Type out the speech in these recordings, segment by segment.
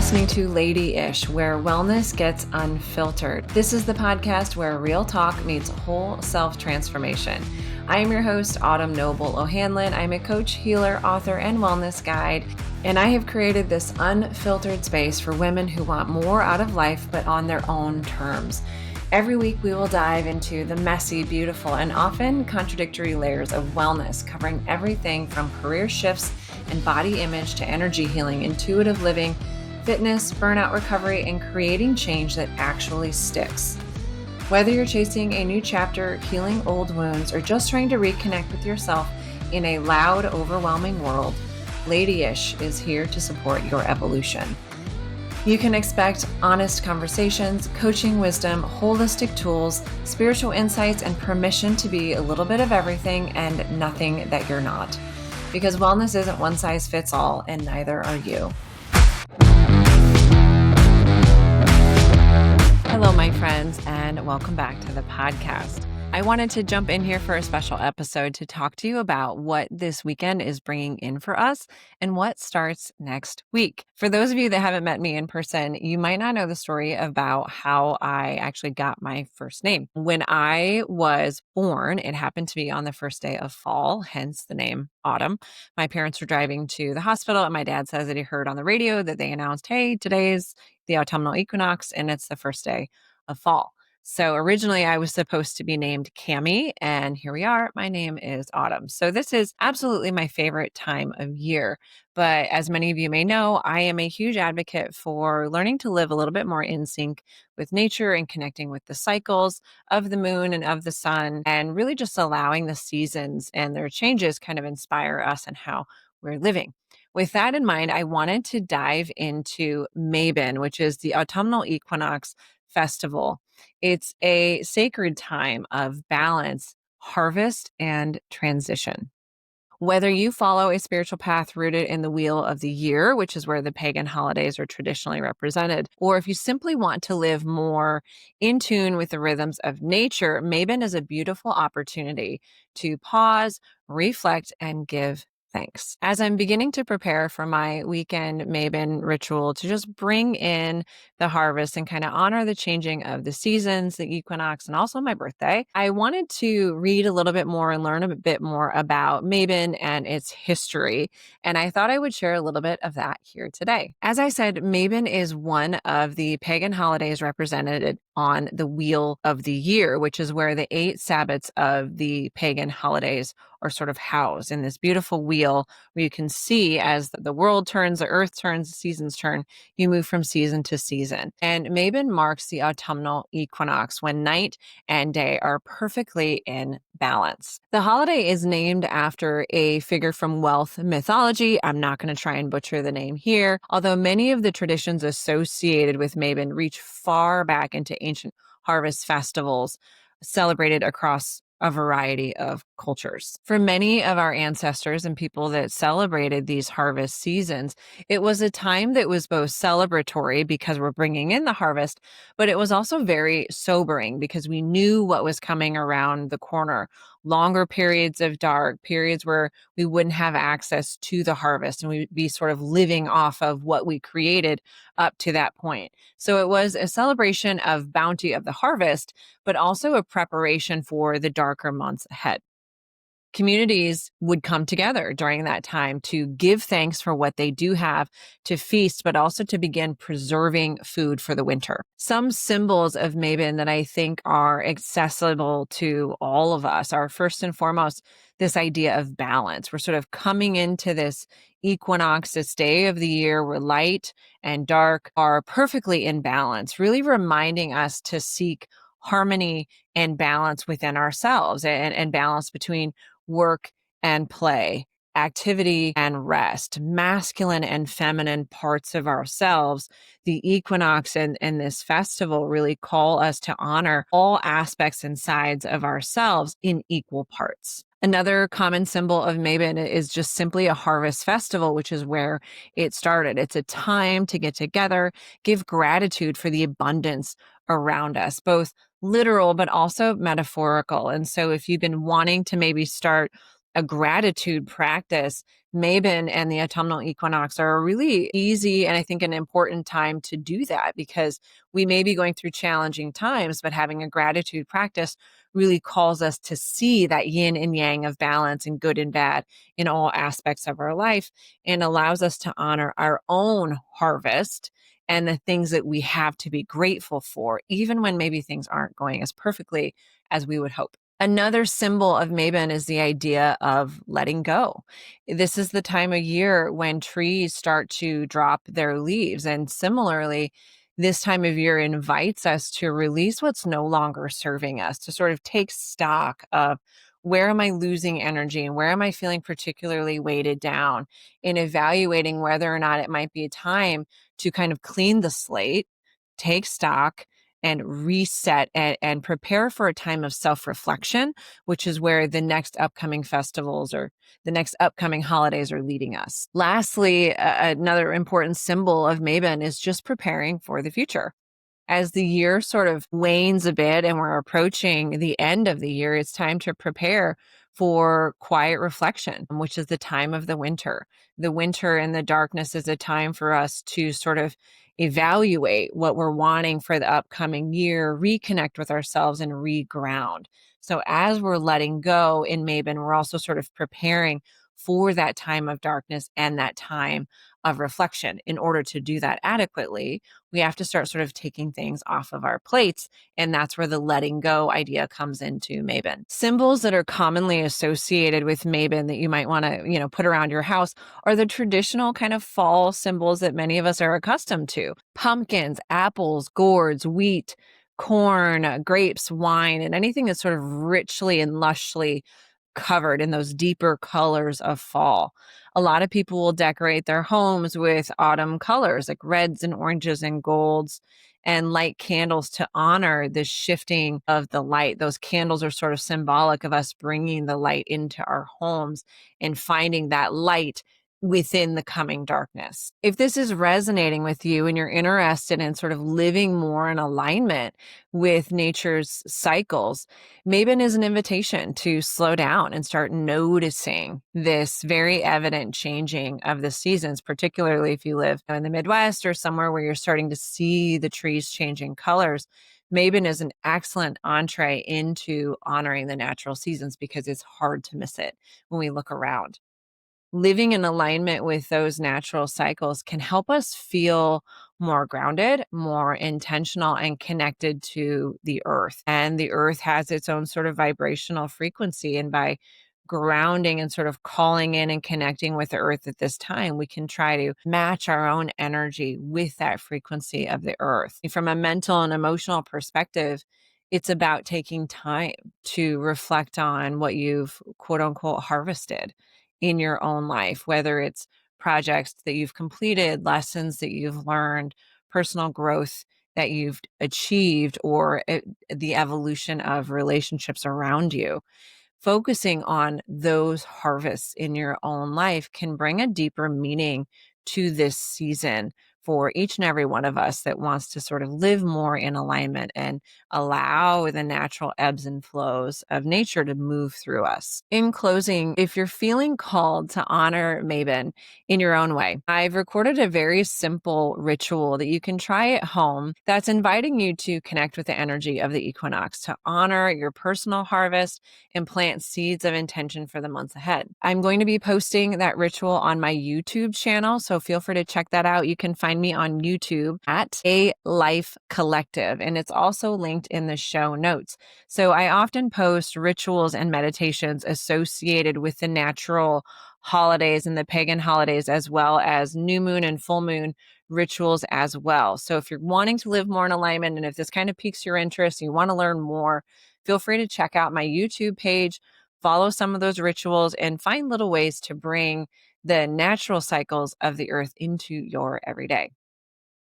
listening to Lady-ish, where wellness gets unfiltered. This is the podcast where real talk meets whole self-transformation. I am your host, Autumn Noble O'Hanlon. I'm a coach, healer, author, and wellness guide, and I have created this unfiltered space for women who want more out of life, but on their own terms. Every week, we will dive into the messy, beautiful, and often contradictory layers of wellness, covering everything from career shifts and body image to energy healing, intuitive living, fitness, burnout recovery, and creating change that actually sticks. Whether you're chasing a new chapter, healing old wounds, or just trying to reconnect with yourself in a loud, overwhelming world, Lady-ish is here to support your evolution. You can expect honest conversations, coaching wisdom, holistic tools, spiritual insights, and permission to be a little bit of everything and nothing that you're not. Because wellness isn't one size fits all, and neither are you. Hello, my friends, and welcome back to the podcast. I wanted to jump in here for a special episode to talk to you about what this weekend is bringing in for us and what starts next week. For those of you that haven't met me in person, you might not know the story about how I actually got my first name. When I was born, it happened to be on the first day of fall, hence the name Autumn. My parents were driving to the hospital, and my dad says that he heard on the radio that they announced, hey, today's the Autumnal Equinox, and it's the first day of fall. So originally I was supposed to be named Cami, and here we are. My name is Autumn. So this is absolutely my favorite time of year. But as many of you may know, I am a huge advocate for learning to live a little bit more in sync with nature and connecting with the cycles of the moon and of the sun, and really just allowing the seasons and their changes kind of inspire us and how we're living. With that in mind, I wanted to dive into Mabon, which is the Autumnal Equinox Festival. It's a sacred time of balance, harvest, and transition. Whether you follow a spiritual path rooted in the wheel of the year, which is where the pagan holidays are traditionally represented, or if you simply want to live more in tune with the rhythms of nature, Mabon is a beautiful opportunity to pause, reflect, and give thanks. As I'm beginning to prepare for my weekend Mabon ritual to just bring in the harvest and kind of honor the changing of the seasons, the equinox, and also my birthday, I wanted to read a little bit more and learn a bit more about Mabon and its history. And I thought I would share a little bit of that here today. As I said, Mabon is one of the pagan holidays represented on the wheel of the year, which is where the 8 Sabbats of the pagan holidays are sort of housed in this beautiful wheel where you can see as the world turns, the earth turns, the seasons turn, you move from season to season. And Mabon marks the autumnal equinox when night and day are perfectly in balance. The holiday is named after a figure from Welsh mythology. I'm not going to try and butcher the name here, although many of the traditions associated with Mabon reach far back into ancient harvest festivals celebrated across a variety of cultures. For many of our ancestors and people that celebrated these harvest seasons, it was a time that was both celebratory because we're bringing in the harvest, but it was also very sobering because we knew what was coming around the corner. Longer periods of dark, periods where we wouldn't have access to the harvest and we'd be sort of living off of what we created up to that point. So it was a celebration of bounty of the harvest, but also a preparation for the darker months ahead. Communities would come together during that time to give thanks for what they do have, to feast, but also to begin preserving food for the winter. Some symbols of Mabon that I think are accessible to all of us are first and foremost this idea of balance. We're sort of coming into this equinox, this day of the year where light and dark are perfectly in balance, really reminding us to seek harmony and balance within ourselves and balance between work and play, activity and rest, masculine and feminine parts of ourselves. The equinox and this festival really call us to honor all aspects and sides of ourselves in equal parts. Another common symbol of Mabon is just simply a harvest festival, which is where it started. It's a time to get together, give gratitude for the abundance around us, both literal but also metaphorical. And so if you've been wanting to maybe start a gratitude practice, Mabon and the autumnal equinox are a really easy and I think an important time to do that, because we may be going through challenging times, but having a gratitude practice really calls us to see that yin and yang of balance and good and bad in all aspects of our life, and allows us to honor our own harvest and the things that we have to be grateful for, even when maybe things aren't going as perfectly as we would hope. Another symbol of Mabon is the idea of letting go. This is the time of year when trees start to drop their leaves. And similarly, this time of year invites us to release what's no longer serving us, to sort of take stock of where am I losing energy and where am I feeling particularly weighted down, in evaluating whether or not it might be a time to kind of clean the slate, take stock, and reset and prepare for a time of self-reflection, which is where the next upcoming festivals or the next upcoming holidays are leading us. Lastly, another important symbol of Mabon is just preparing for the future. As the year sort of wanes a bit and we're approaching the end of the year, it's time to prepare for quiet reflection, which is the time of the winter. The winter and the darkness is a time for us to sort of evaluate what we're wanting for the upcoming year, reconnect with ourselves, and reground. So as we're letting go in Mabon, we're also sort of preparing for that time of darkness and that time of reflection. In order to do that adequately, we have to start sort of taking things off of our plates. And that's where the letting go idea comes into Mabon. Symbols that are commonly associated with Mabon that you might want to, put around your house are the traditional kind of fall symbols that many of us are accustomed to. Pumpkins, apples, gourds, wheat, corn, grapes, wine, and anything that's sort of richly and lushly covered in those deeper colors of fall. A lot of people will decorate their homes with autumn colors like reds and oranges and golds, and light candles to honor the shifting of the light. Those candles are sort of symbolic of us bringing the light into our homes and finding that light within the coming darkness. If this is resonating with you and you're interested in sort of living more in alignment with nature's cycles, Mabon is an invitation to slow down and start noticing this very evident changing of the seasons, particularly if you live in the Midwest or somewhere where you're starting to see the trees changing colors. Mabon is an excellent entree into honoring the natural seasons because it's hard to miss it when we look around. Living in alignment with those natural cycles can help us feel more grounded, more intentional, and connected to the earth. And the earth has its own sort of vibrational frequency. And by grounding and sort of calling in and connecting with the earth at this time, we can try to match our own energy with that frequency of the earth. From a mental and emotional perspective, it's about taking time to reflect on what you've quote unquote harvested in your own life, whether it's projects that you've completed, lessons that you've learned, personal growth that you've achieved, or the evolution of relationships around you. Focusing on those harvests in your own life can bring a deeper meaning to this season for each and every one of us that wants to sort of live more in alignment and allow the natural ebbs and flows of nature to move through us. In closing, if you're feeling called to honor Mabon in your own way, I've recorded a very simple ritual that you can try at home that's inviting you to connect with the energy of the equinox, to honor your personal harvest and plant seeds of intention for the months ahead. I'm going to be posting that ritual on my YouTube channel, so feel free to check that out. You can find me on YouTube at A Life Collective, and it's also linked in the show notes. So I often post rituals and meditations associated with the natural holidays and the pagan holidays, as well as new moon and full moon rituals as well. So if you're wanting to live more in alignment, and if this kind of piques your interest, you want to learn more, feel free to check out my YouTube page, follow some of those rituals, and find little ways to bring the natural cycles of the earth into your everyday.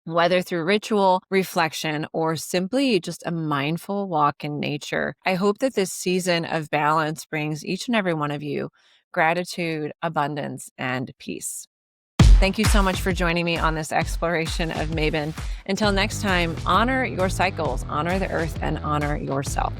Whether through ritual, reflection, or simply just a mindful walk in nature, I hope that this season of balance brings each and every one of you gratitude, abundance, and peace. Thank you so much for joining me on this exploration of Mabon. Until next time, honor your cycles, honor the earth, and honor yourself.